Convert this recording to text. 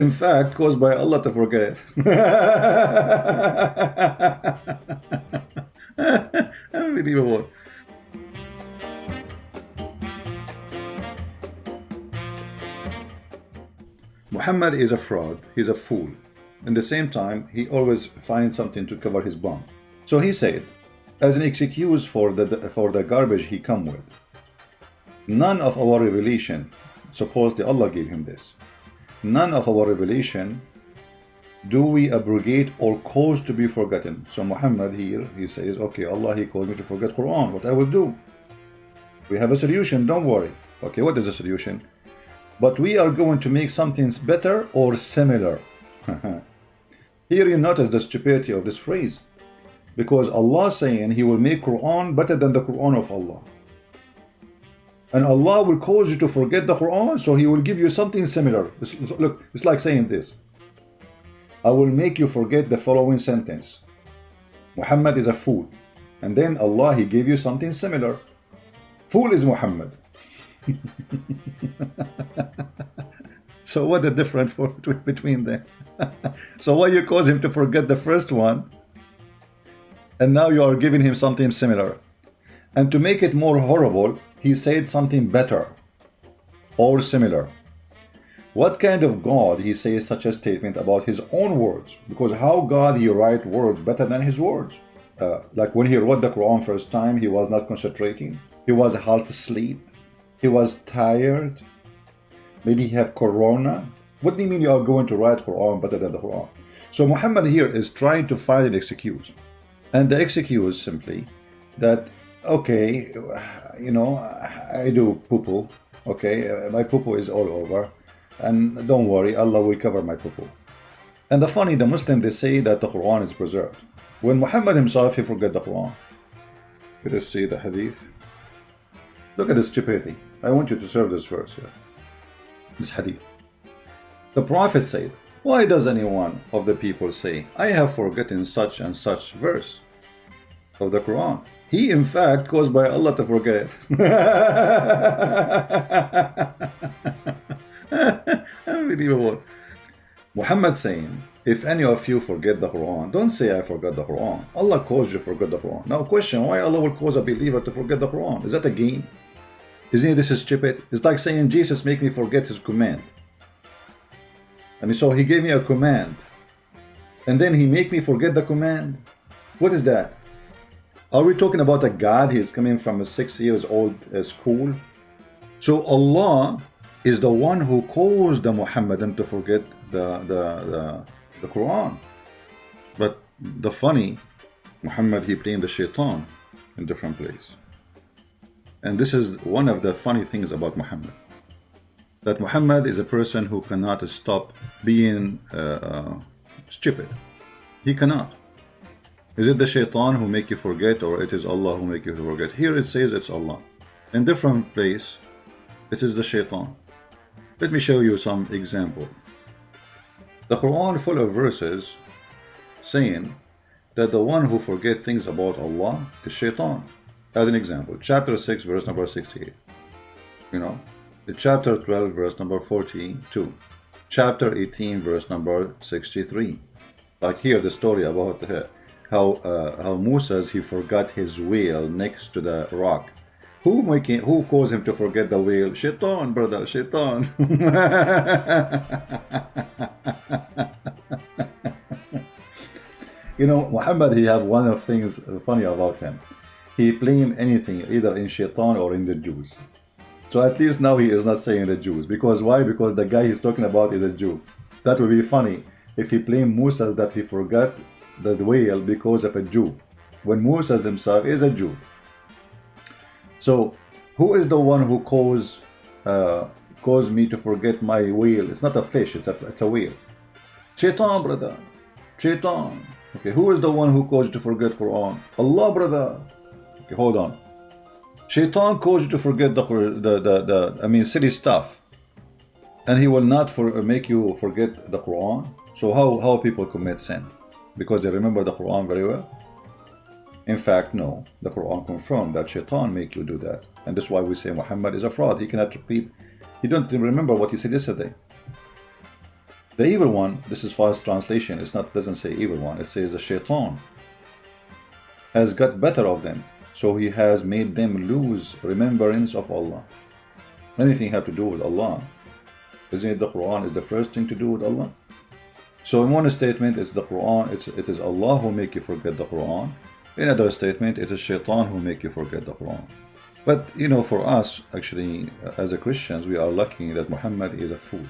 In fact, caused by Allah to forget. Unbelievable. Muhammad is a fraud. He's a fool. At the same time, he always finds something to cover his bum. So he said, as an excuse for the garbage he come with, none of our revelation, supposedly Allah gave him this, none of our revelation do we abrogate or cause to be forgotten. So Muhammad here, he says, okay, Allah, he caused me to forget Quran. What I will do? We have a solution, don't worry. Okay, what is the solution? But we are going to make something better or similar. Here you notice the stupidity of this phrase. Because Allah saying he will make Quran better than the Quran of Allah. And Allah will cause you to forget the Quran, so he will give you something similar. Look, it's like saying this. I will make you forget the following sentence. Muhammad is a fool. And then Allah, he gave you something similar. Fool is Muhammad. So what the difference between them? So why you cause him to forget the first one, and now you are giving him something similar? And to make it more horrible, he said something better or similar. What kind of God he says such a statement about his own words? Because how God he write words better than his words? Like when he wrote the Quran first time, he was not concentrating. He was half asleep. He was tired. Maybe he had corona. What do you mean you are going to write Quran better than the Quran? So Muhammad here is trying to find an excuse. And the excuse is simply that, okay, you know, I do poo-poo. Okay, my poo-poo is all over. And don't worry, Allah will cover my poo-poo. And the funny, the Muslims, they say that the Quran is preserved. When Muhammad himself, he forgot the Quran. Let us see the hadith. Look at the stupidity. I want you to serve this verse here. This hadith. The Prophet said, why does any one of the people say, I have forgotten such and such verse of the Quran? He in fact caused by Allah to forget. Unbelievable. Muhammad saying, if any of you forget the Quran, don't say I forgot the Quran. Allah caused you to forget the Quran. Now question, why Allah will cause a believer to forget the Quran? Is that a game? Isn't this stupid? It's like saying Jesus make me forget his command. I mean, so he gave me a command, and then he make me forget the command. What is that? Are we talking about a God? He is coming from a 6 years old school. So Allah is the one who caused the Muhammadan to forget the Quran. But the funny, Muhammad, he blamed the shaitan in different place. And this is one of the funny things about Muhammad. That Muhammad is a person who cannot stop being stupid. He cannot. Is it the shaitan who make you forget, or it is Allah who make you forget? Here it says it's Allah. In different place, it is the shaitan. Let me show you some example. The Quran full of verses saying that the one who forget things about Allah is shaitan. As an example, chapter 6 verse number 68. You know, the chapter 12 verse number 42. Chapter 18 verse number 63. Like here the story about how Moses, he forgot his wheel next to the rock. Who caused him to forget the wheel? Shaitan, brother, shaitan. You know, Muhammad, he have one of things funny about him. He blame anything either in shaitan or in the Jews. So at least now he is not saying the Jews. Because why? Because the guy he's talking about is a Jew. That would be funny if he blamed Moses that he forgot the whale because of a Jew, when Moses himself is a Jew. So who is the one who caused me to forget my wheel? It's not a fish, it's a whale. Shaitan, brother. Shaitan. Okay, who is the one who caused you to forget Quran? Allah, brother. Okay, hold on. Shaitan caused you to forget the silly stuff, and he will not make you forget the Quran. So how people commit sin? Because they remember the Quran very well? In fact, no. The Quran confirmed that shaitan make you do that. And that's why we say Muhammad is a fraud. He cannot repeat. He don't remember what he said yesterday. The evil one, this is false translation, it's not, doesn't say evil one, it says the shaitan has got better of them, so he has made them lose remembrance of Allah. Anything have to do with Allah, isn't it the Quran is the first thing to do with Allah? So in one statement it's the Quran, it is Allah who make you forget the Quran. In another statement it is shaitan who make you forget the Quran. But you know, for us actually as a Christians, we are lucky that Muhammad is a fool.